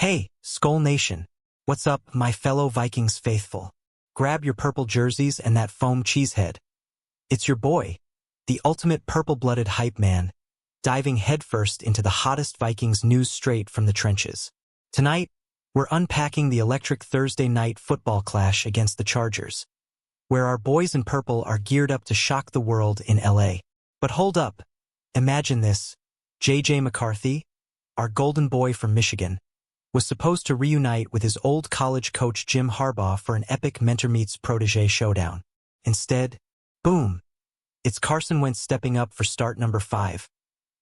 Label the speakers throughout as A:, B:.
A: Hey, Skull Nation. What's up, my fellow Vikings faithful? Grab your purple jerseys and that foam cheesehead. It's your boy, the ultimate purple-blooded hype man, diving headfirst into the hottest Vikings news straight from the trenches. Tonight, we're unpacking the electric Thursday night football clash against the Chargers, where our boys in purple are geared up to shock the world in LA. But hold up. Imagine this. J.J. McCarthy, our golden boy from Michigan, was supposed to reunite with his old college coach Jim Harbaugh for an epic mentor-meets-protege showdown. Instead, boom, it's Carson Wentz stepping up for start number 5,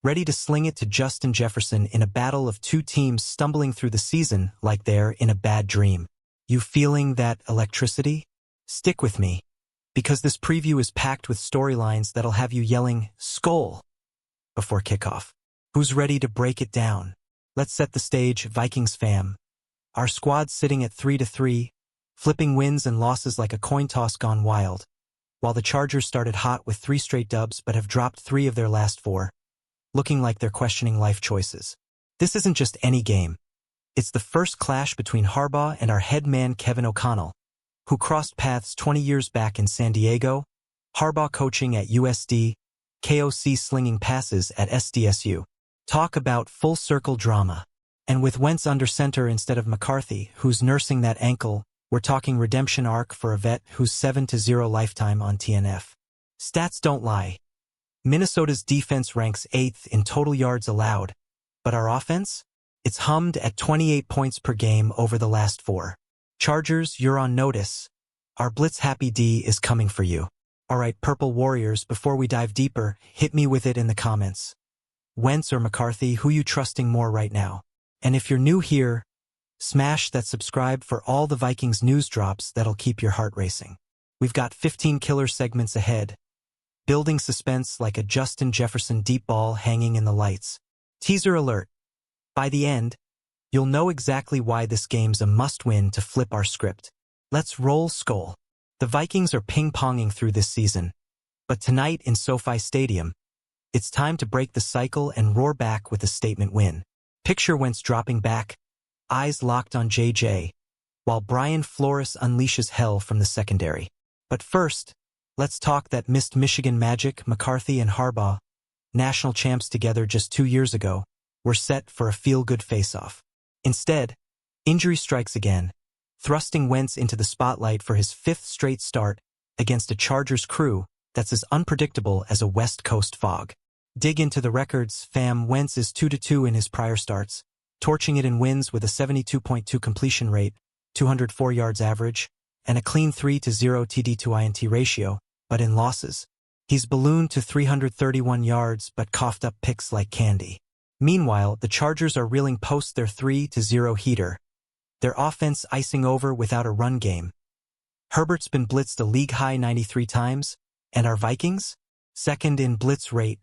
A: ready to sling it to Justin Jefferson in a battle of two teams stumbling through the season like they're in a bad dream. You feeling that electricity? Stick with me, because this preview is packed with storylines that'll have you yelling, "Skol!" before kickoff. Who's ready to break it down? Let's set the stage, Vikings fam. Our squad's sitting at 3-3, flipping wins and losses like a coin toss gone wild, while the Chargers started hot with 3 straight dubs but have dropped 3 of their last 4, looking like they're questioning life choices. This isn't just any game. It's the first clash between Harbaugh and our head man Kevin O'Connell, who crossed paths 20 years back in San Diego, Harbaugh coaching at USD, KOC slinging passes at SDSU. Talk about full-circle drama. And with Wentz under center instead of McCarthy, who's nursing that ankle, we're talking redemption arc for a vet who's 7-0 lifetime on TNF. Stats don't lie. Minnesota's defense ranks 8th in total yards allowed, but our offense? It's hummed at 28 points per game over the last 4. Chargers, you're on notice. Our blitz-happy D is coming for you. Alright, Purple Warriors, before we dive deeper, hit me with it in the comments. Wentz or McCarthy, who you trusting more right now? And if you're new here, smash that subscribe for all the Vikings news drops that'll keep your heart racing. We've got 15 killer segments ahead, building suspense like a Justin Jefferson deep ball hanging in the lights. Teaser alert. By the end, you'll know exactly why this game's a must-win to flip our script. Let's roll, Skull. The Vikings are ping-ponging through this season, but tonight in SoFi Stadium, it's time to break the cycle and roar back with a statement win. Picture Wentz dropping back, eyes locked on JJ, while Brian Flores unleashes hell from the secondary. But first, let's talk that missed Michigan magic. McCarthy and Harbaugh, national champs together just 2 years ago, were set for a feel-good face-off. Instead, injury strikes again, thrusting Wentz into the spotlight for his 5th straight start against a Chargers crew that's as unpredictable as a West Coast fog. Dig into the records, fam. Wentz is 2-2 in his prior starts, torching it in wins with a 72.2 completion rate, 204 yards average, and a clean 3-0 TD to INT ratio, but in losses, he's ballooned to 331 yards but coughed up picks like candy. Meanwhile, the Chargers are reeling post their 3-0 heater, their offense icing over without a run game. Herbert's been blitzed a league-high 93 times, and our Vikings? Second in blitz rate.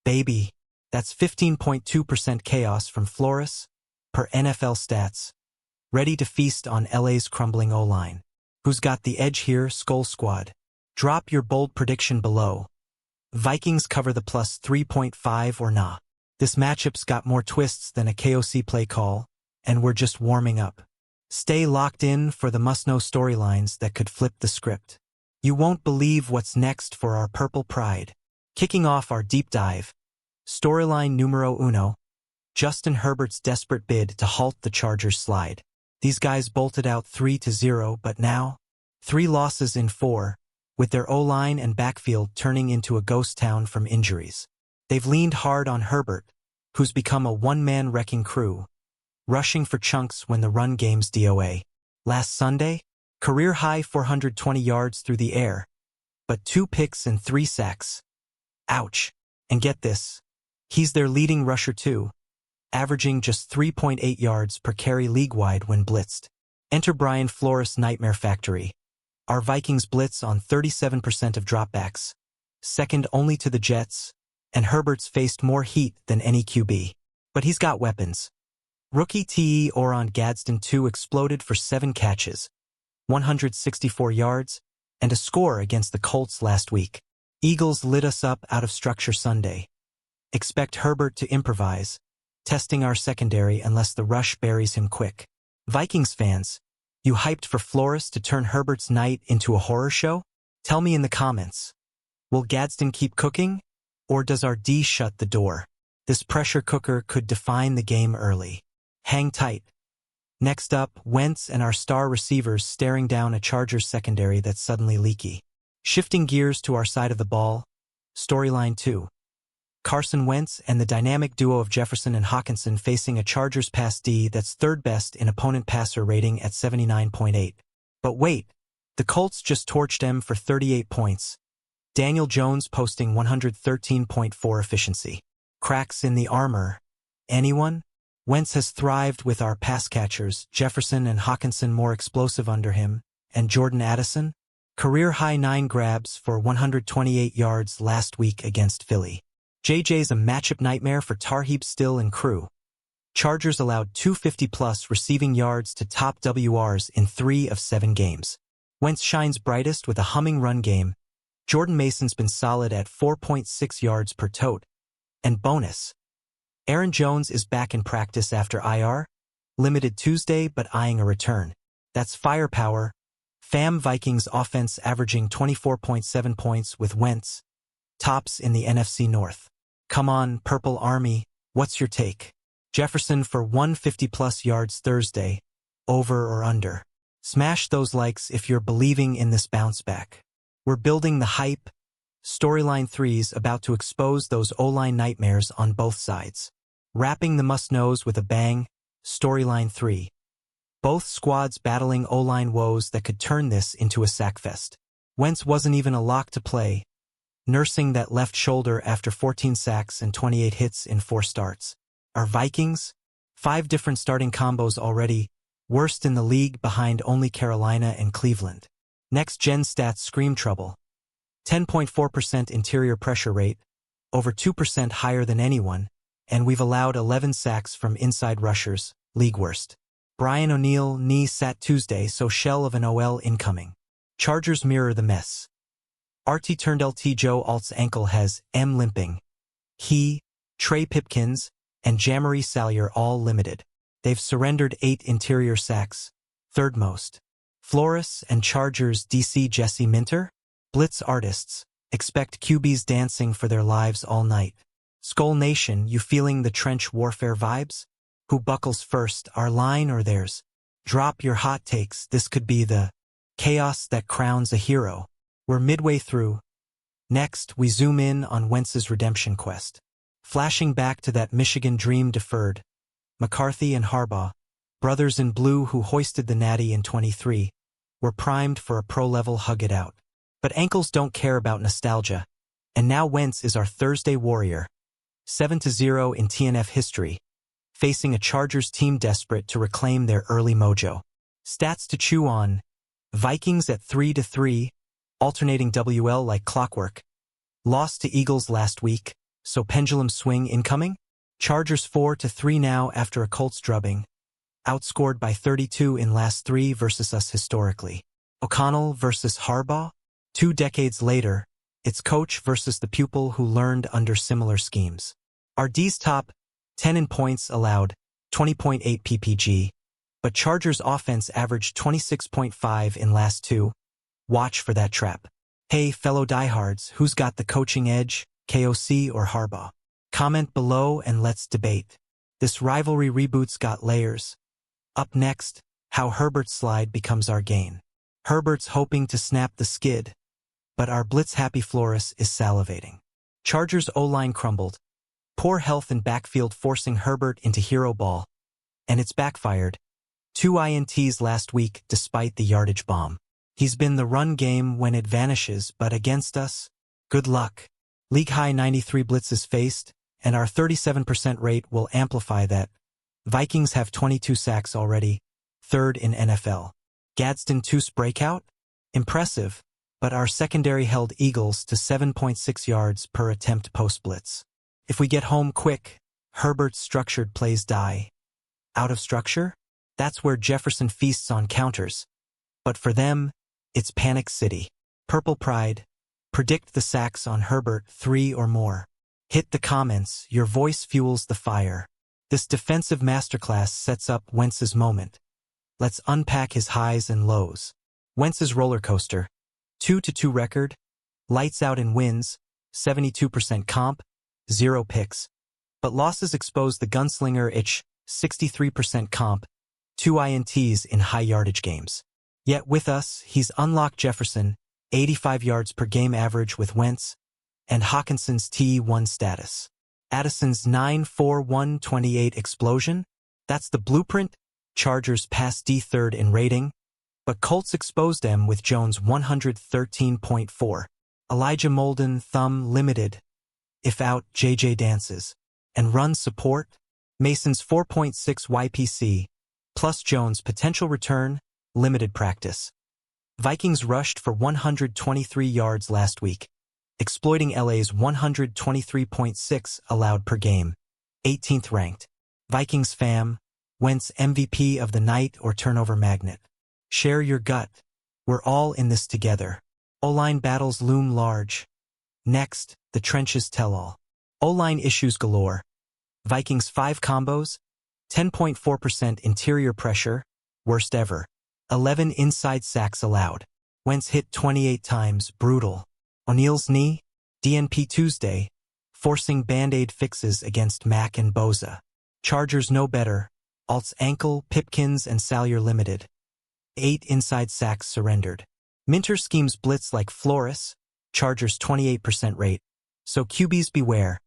A: Baby, that's 15.2% chaos from Flores, per NFL stats. Ready to feast on LA's crumbling O-line. Who's got the edge here, Skull Squad? Drop your bold prediction below. Vikings cover the plus 3.5 or nah. This matchup's got more twists than a KOC play call, and we're just warming up. Stay locked in for the must-know storylines that could flip the script. You won't believe what's next for our purple pride. Kicking off our deep dive, storyline numero uno, Justin Herbert's desperate bid to halt the Chargers' slide. These guys bolted out 3-0, but now, 3 losses in 4, with their O-line and backfield turning into a ghost town from injuries. They've leaned hard on Herbert, who's become a one-man wrecking crew, rushing for chunks when the run game's DOA. Last Sunday, career-high 420 yards through the air, but 2 picks and 3 sacks. Ouch. And get this, he's their leading rusher too, averaging just 3.8 yards per carry league-wide when blitzed. Enter Brian Flores' Nightmare Factory. Our Vikings blitz on 37% of dropbacks, second only to the Jets, and Herbert's faced more heat than any QB. But he's got weapons. Rookie T.E. Oron Gadsden 2 exploded for 7 catches, 164 yards, and a score against the Colts last week. Eagles lit us up out of structure Sunday. Expect Herbert to improvise, testing our secondary unless the rush buries him quick. Vikings fans, you hyped for Flores to turn Herbert's night into a horror show? Tell me in the comments. Will Gadsden keep cooking? Or does our D shut the door? This pressure cooker could define the game early. Hang tight. Next up, Wentz and our star receivers staring down a Chargers secondary that's suddenly leaky. Shifting gears to our side of the ball, storyline 2. Carson Wentz and the dynamic duo of Jefferson and Hockenson facing a Chargers pass D that's third best in opponent passer rating at 79.8. But wait, the Colts just torched them for 38 points. Daniel Jones posting 113.4 efficiency. Cracks in the armor. Anyone? Wentz has thrived with our pass catchers, Jefferson and Hockenson more explosive under him, and Jordan Addison, career-high 9 grabs for 128 yards last week against Philly. JJ's a matchup nightmare for Tarheeb Still and crew. Chargers allowed 250-plus receiving yards to top WRs in 3 of 7 games. Wentz shines brightest with a humming run game. Jordan Mason's been solid at 4.6 yards per tote. And bonus, Aaron Jones is back in practice after IR, limited Tuesday but eyeing a return. That's firepower. Fam Vikings offense averaging 24.7 points with Wentz, tops in the NFC North. Come on, Purple Army, what's your take? Jefferson for 150-plus yards Thursday, over or under? Smash those likes if you're believing in this bounce back. We're building the hype. Storyline 3's about to expose those O-line nightmares on both sides. Wrapping the must-knows with a bang, Storyline 3. Both squads battling O-line woes that could turn this into a sackfest. Wentz wasn't even a lock to play, nursing that left shoulder after 14 sacks and 28 hits in 4 starts. Our Vikings? 5 different starting combos already, worst in the league behind only Carolina and Cleveland. Next-gen stats scream trouble. 10.4% interior pressure rate, over 2% higher than anyone, and we've allowed 11 sacks from inside rushers, league worst. Brian O'Neill knee sat Tuesday, so shell of an OL incoming. Chargers mirror the mess. RT turned LT Joe Alt's ankle has M limping. He, Trey Pipkins, and Jamari Salyer all limited. They've surrendered 8 interior sacks, third most. Flores and Chargers DC Jesse Minter? Blitz artists, expect QBs dancing for their lives all night. Skull Nation, you feeling the trench warfare vibes? Who buckles first, our line or theirs? Drop your hot takes, this could be the chaos that crowns a hero. We're midway through. Next, we zoom in on Wentz's redemption quest. Flashing back to that Michigan dream deferred. McCarthy and Harbaugh, brothers in blue who hoisted the natty in 23, were primed for a pro-level hug-it-out. But ankles don't care about nostalgia, and now Wentz is our Thursday warrior. 7-0 in TNF history, facing a Chargers team desperate to reclaim their early mojo. Stats to chew on. Vikings at 3-3, alternating WL like clockwork. Lost to Eagles last week, so pendulum swing incoming. Chargers 4-3 now after a Colts drubbing. Outscored by 32 in last 3 versus us historically. O'Connell versus Harbaugh? 2 decades later, it's coach versus the pupil who learned under similar schemes. Our D's top 10 in points allowed, 20.8 PPG, but Chargers offense averaged 26.5 in last 2. Watch for that trap. Hey, fellow diehards, who's got the coaching edge, KOC or Harbaugh? Comment below and let's debate. This rivalry reboot's got layers. Up next, how Herbert's slide becomes our gain. Herbert's hoping to snap the skid, but our blitz-happy Flores is salivating. Chargers O-line crumbled. Poor health and backfield forcing Herbert into hero ball. And it's backfired. 2 INTs last week despite the yardage bomb. He's been the run game when it vanishes, but against us, good luck. League-high 93 blitzes faced, and our 37% rate will amplify that. Vikings have 22 sacks already, third in NFL. Gadsden 2's breakout? Impressive, but our secondary held Eagles to 7.6 yards per attempt post-blitz. If we get home quick, Herbert's structured plays die. Out of structure? That's where Jefferson feasts on counters. But for them, it's Panic City. Purple Pride. Predict the sacks on Herbert 3 or more. Hit the comments, your voice fuels the fire. This defensive masterclass sets up Wentz's moment. Let's unpack his highs and lows. Wentz's roller coaster. 2-2 record. Lights out in wins. 72% comp. 0 picks. But losses expose the gunslinger itch. 63% comp. 2 INTs in high yardage games. Yet with us, he's unlocked Jefferson, 85 yards per game average with Wentz, and Hawkinson's T1 status. Addison's 9-4-1-28 explosion? That's the blueprint. Chargers pass D third in rating, but Colts exposed them with Jones 113.4. Elijah Molden thumb limited. If out, JJ dances. And run support? Mason's 4.6 YPC, plus Jones potential return, limited practice. Vikings rushed for 123 yards last week, exploiting LA's 123.6 allowed per game, 18th ranked. Vikings fam, Wentz MVP of the night or turnover magnet. Share your gut. We're all in this together. O-line battles loom large. Next, the trenches tell all. O-line issues galore. Vikings 5 combos, 10.4% interior pressure, worst ever. 11 inside sacks allowed. Wentz hit 28 times, brutal. O'Neill's knee, DNP Tuesday, forcing Band-Aid fixes against Mack and Boza. Chargers know better. Alt's ankle, Pipkins, and Salyer limited. 8 inside sacks surrendered. Minter schemes blitz like Flores, Chargers 28% rate. So QBs beware.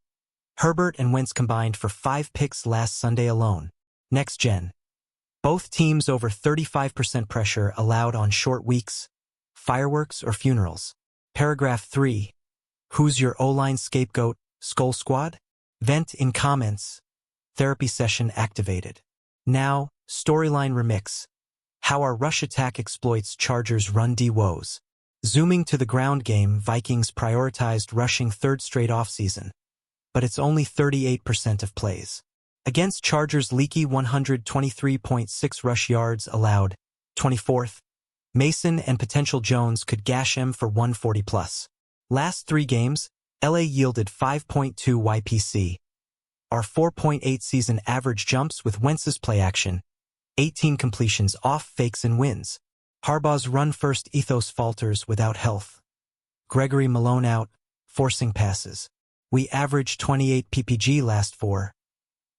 A: Herbert and Wentz combined for 5 picks last Sunday alone. Next gen. Both teams over 35% pressure allowed on short weeks, fireworks or funerals. Paragraph 3. Who's your O-line scapegoat, Skull Squad? Vent in comments. Therapy session activated. Now, storyline remix. How our rush attack exploits Chargers run D woes. Zooming to the ground game, Vikings prioritized rushing third straight offseason. But it's only 38% of plays. Against Chargers' leaky 123.6 rush yards allowed, 24th, Mason and potential Jones could gash him for 140+. Last 3 games, LA yielded 5.2 YPC. Our 4.8 season average jumps with Wentz's play action, 18 completions off fakes and wins. Harbaugh's run-first ethos falters without health. Gregory Malone out, forcing passes. We averaged 28 PPG last 4.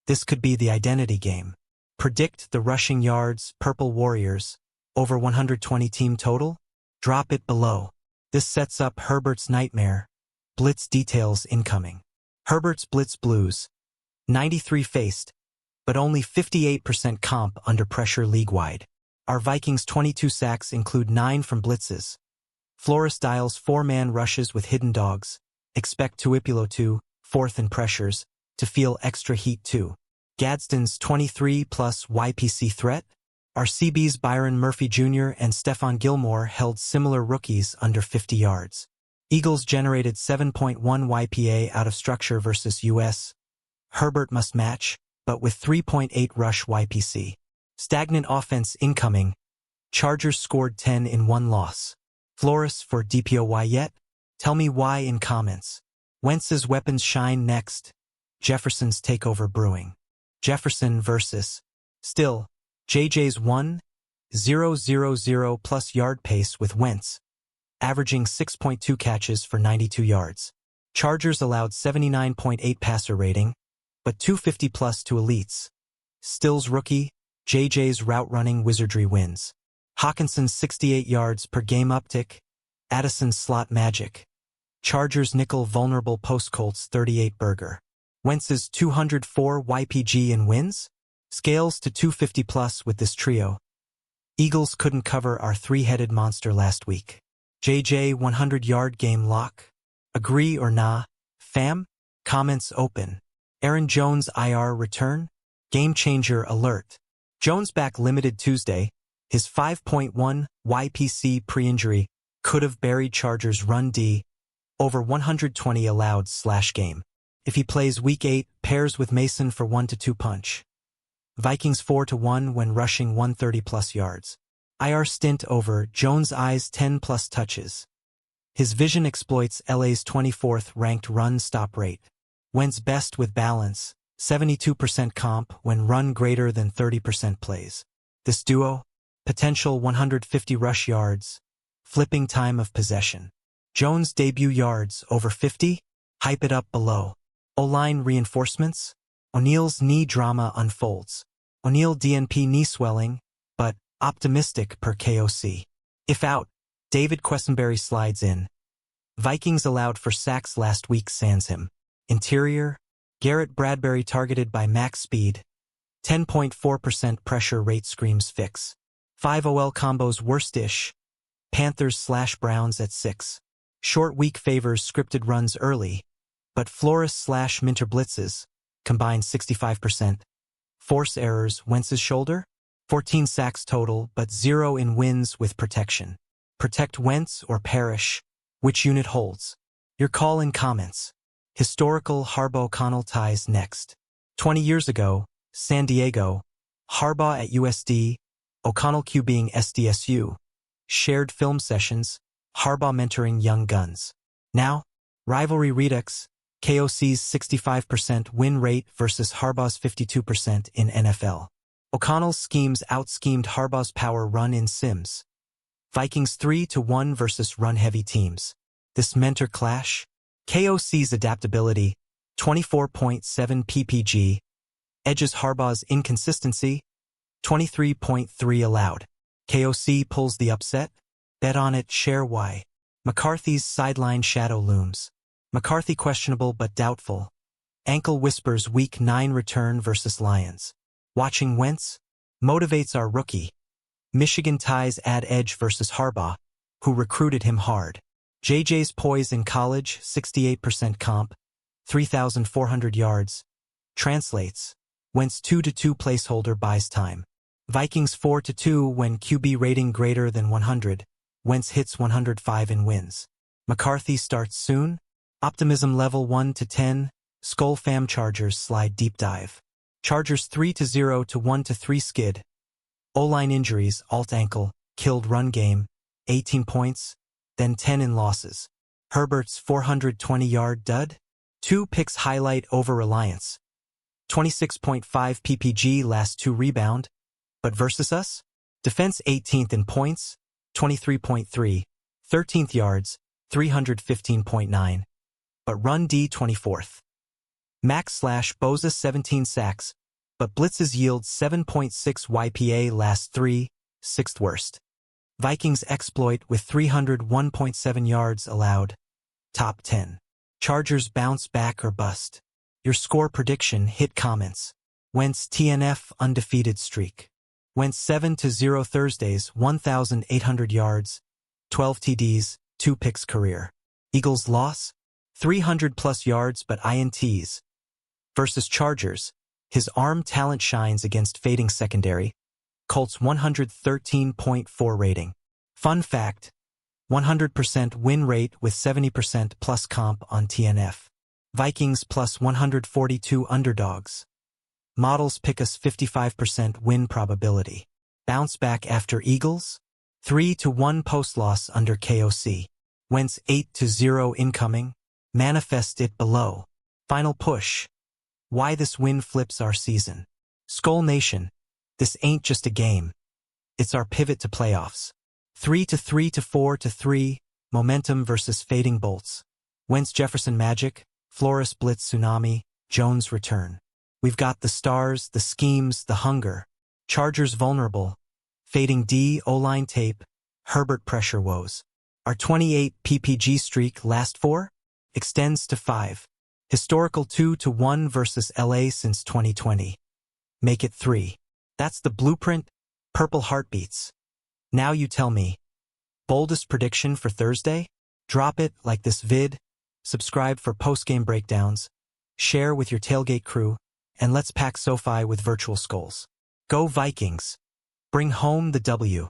A: This could be the identity game. Predict the rushing yards, Purple Warriors, over 120 team total? Drop it below. This sets up Herbert's nightmare. Blitz details incoming. Herbert's Blitz Blues. 93 faced, but only 58% comp under pressure league-wide. Our Vikings' 22 sacks include 9 from blitzes. Flores dials 4-man rushes with hidden dogs. Expect Tuipulo 2, 4th in pressures, to feel extra heat too. Gadsden's 23+ YPC threat? Our CB's Byron Murphy Jr. and Stephon Gilmore held similar rookies under 50 yards. Eagles generated 7.1 YPA out of structure versus US. Herbert must match, but with 3.8 rush YPC. Stagnant offense incoming. Chargers scored 10 in 1 loss. Flores for DPOY yet? Tell me why in comments. Wentz's weapons shine next. Jefferson's takeover brewing. Jefferson versus. Still, JJ's 1,000+ yard pace with Wentz, averaging 6.2 catches for 92 yards. Chargers allowed 79.8 passer rating, but 250+ to elites. Still's rookie, JJ's route running wizardry wins. Hawkinson's 68 yards per game uptick. Addison's slot magic. Chargers nickel vulnerable post Colts 38 burger. Wentz's 204 YPG in wins? Scales to 250+ with this trio. Eagles couldn't cover our 3-headed monster last week. JJ 100-yard game lock. Agree or nah? Fam? Comments open. Aaron Jones IR return? Game changer alert. Jones back limited Tuesday. His 5.1 YPC pre-injury could have buried Chargers run D, over 120 allowed /game. If he plays Week 8, pairs with Mason for 1-2 punch. Vikings 4-1 when rushing 130+ yards. IR stint over, Jones eyes 10+ touches. His vision exploits LA's 24th ranked run stop rate. Wentz best with balance, 72% comp when run greater than 30% plays. This duo, potential 150 rush yards, flipping time of possession. Jones debut yards over 50, hype it up below. O-line reinforcements, O'Neill's knee drama unfolds. O'Neill DNP knee swelling, but optimistic per KOC. If out, David Quessenberry slides in. Vikings allowed for sacks last week sans him. Interior, Garrett Bradbury targeted by max speed. 10.4% pressure rate screams fix. 5 OL combos worst-ish. Panthers/Browns at 6. Short week favors scripted runs early, but Flores/Minter blitzes, combined 65%. Force errors, Wentz's shoulder? 14 sacks total, but 0 in wins with protection. Protect Wentz or perish. Which unit holds? Your call in comments. Historical Harbaugh-O'Connell ties next. 20 years ago, San Diego, Harbaugh at USD, O'Connell QBing SDSU. Shared film sessions, Harbaugh mentoring young guns. Now, rivalry redux, KOC's 65% win rate versus Harbaugh's 52% in NFL. O'Connell's schemes out-schemed Harbaugh's power run in Sims. Vikings 3-1 versus run-heavy teams. This mentor clash? KOC's adaptability, 24.7 ppg. Edges Harbaugh's inconsistency, 23.3 allowed. KOC pulls the upset? Bet on it, share why. McCarthy's sideline shadow looms. McCarthy questionable but doubtful. Ankle whispers week 9 return versus Lions. Watching Wentz? Motivates our rookie. Michigan ties add edge versus Harbaugh, who recruited him hard. JJ's poise in college, 68% comp, 3,400 yards. Translates. Wentz 2-2 placeholder buys time. Vikings 4-2 when QB rating greater than 100. Wentz hits 105 in wins. McCarthy starts soon. Optimism level 1-10. Skull Fam Chargers slide deep dive. Chargers 3-0 to 1-3 skid. O-line injuries, alt ankle, killed run game, 18 points, then 10 in losses. Herbert's 420-yard dud? 2 picks highlight over-reliance. 26.5 ppg last 2 rebound. But versus us? Defense 18th in points, 23.3, 13th yards, 315.9. But run D 24th. Max/Boza 17 sacks, but blitzes yield 7.6 YPA last 3, 6th worst. Vikings exploit with 301.7 yards allowed. Top 10. Chargers bounce back or bust. Your score prediction hit comments. Wentz TNF undefeated streak. Wentz 7-0 Thursdays, 1,800 yards, 12 TDs, 2 picks career. Eagles loss? 300+ yards but INTs. Versus Chargers, his arm talent shines against fading secondary. Colts 113.4 rating. Fun fact, 100% win rate with 70% plus comp on TNF. Vikings plus 142 underdogs. Models pick us 55% win probability. Bounce back after Eagles? 3-1 post-loss under KOC. Wentz 8-0 incoming. Manifest it below. Final push. Why this win flips our season. Skull Nation. This ain't just a game. It's our pivot to playoffs. 3-3 to 4-3. Momentum versus fading bolts. Wentz Jefferson magic. Flores Blitz tsunami. Jones return. We've got the stars, the schemes, the hunger. Chargers vulnerable. Fading D O-line tape. Herbert pressure woes. Our 28 ppg streak last 4? Extends to 5. Historical 2-1 versus LA since 2020. Make it 3. That's the blueprint. Purple heartbeats. Now you tell me. Boldest prediction for Thursday? Drop it like this vid. Subscribe for post-game breakdowns. Share with your tailgate crew. And let's pack SoFi with virtual skulls. Go Vikings. Bring home the W.